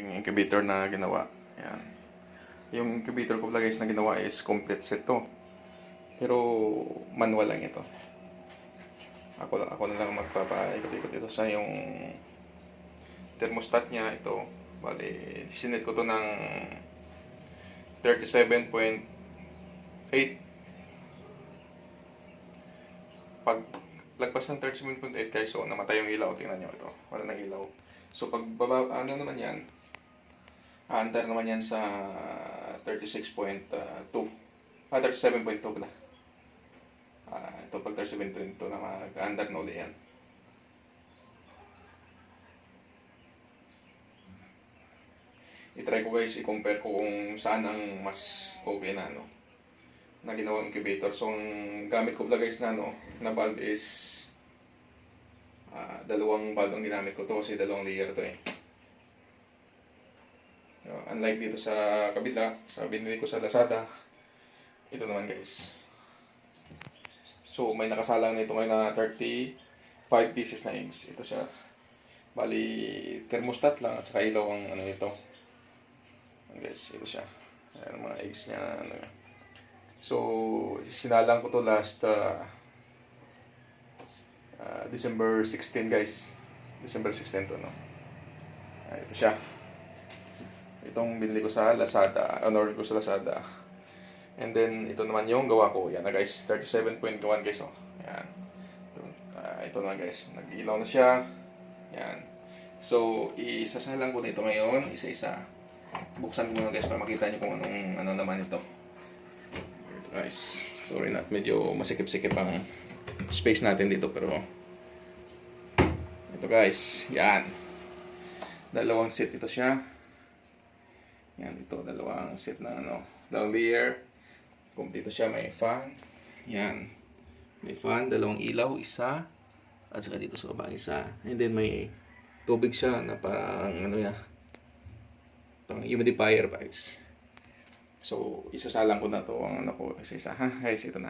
yung incubator na ginawa. Yan. Yung incubator ko pala guys na ginawa is complete set to. Pero manual lang ito. Ako na lang magpapaikot-ikot ito sa yung thermostat niya. Ito, bali, sinet ko to ng 37.8. Pag lagpas ng 37.8 guys, so namatay yung ilaw. Tingnan nyo ito, wala nang ilaw. So pag baba, ano naman yan, aandar naman yan sa 36.2. 37.2 pala. Ito pag 37.2 na mag-aandar na uli yan. I-try ko guys, i-compare ko kung saan ang mas okay na na ginawang incubator. So ang gamit ko pala guys na valve is dalawang valve ang ginamit ko to kasi dalawang layer to eh. Unlike dito sa kabila, sa binili ko sa Lazada, ito naman guys. So may nakasalang nito ngayon na 35 pieces na eggs. Ito siya. Bali thermostat lang at saka ilaw ang ito. Guys, ito siya. Ayan ang mga eggs niya. So, sinalang ko to last December 16 guys. December 16 to, no? Ito siya. Itong binili ko sa Lazada. Order ko sa Lazada. And then, ito naman yung gawa ko. Yan na guys. 37.1 guys, oh. Yan. Ito na guys. Nag-ilaw na siya. Yan. So, isasalang ko nito ngayon. Isa-isa. Buksan ko muna guys para makita nyo kung ano naman ito. Guys, sorry na, medyo masikip-sikip ang space natin dito, pero ito guys, yan. Dalawang set ito siya. Yan, ito, dalawang set na dalawang layer. Kung dito siya, may fan. Yan. May fan, dalawang ilaw, isa. At saka dito sa baba, isa. And then may tubig siya na parang pang humidifier guys. So, isasalang ko na to ang isa-isa. Ha, guys, ito na.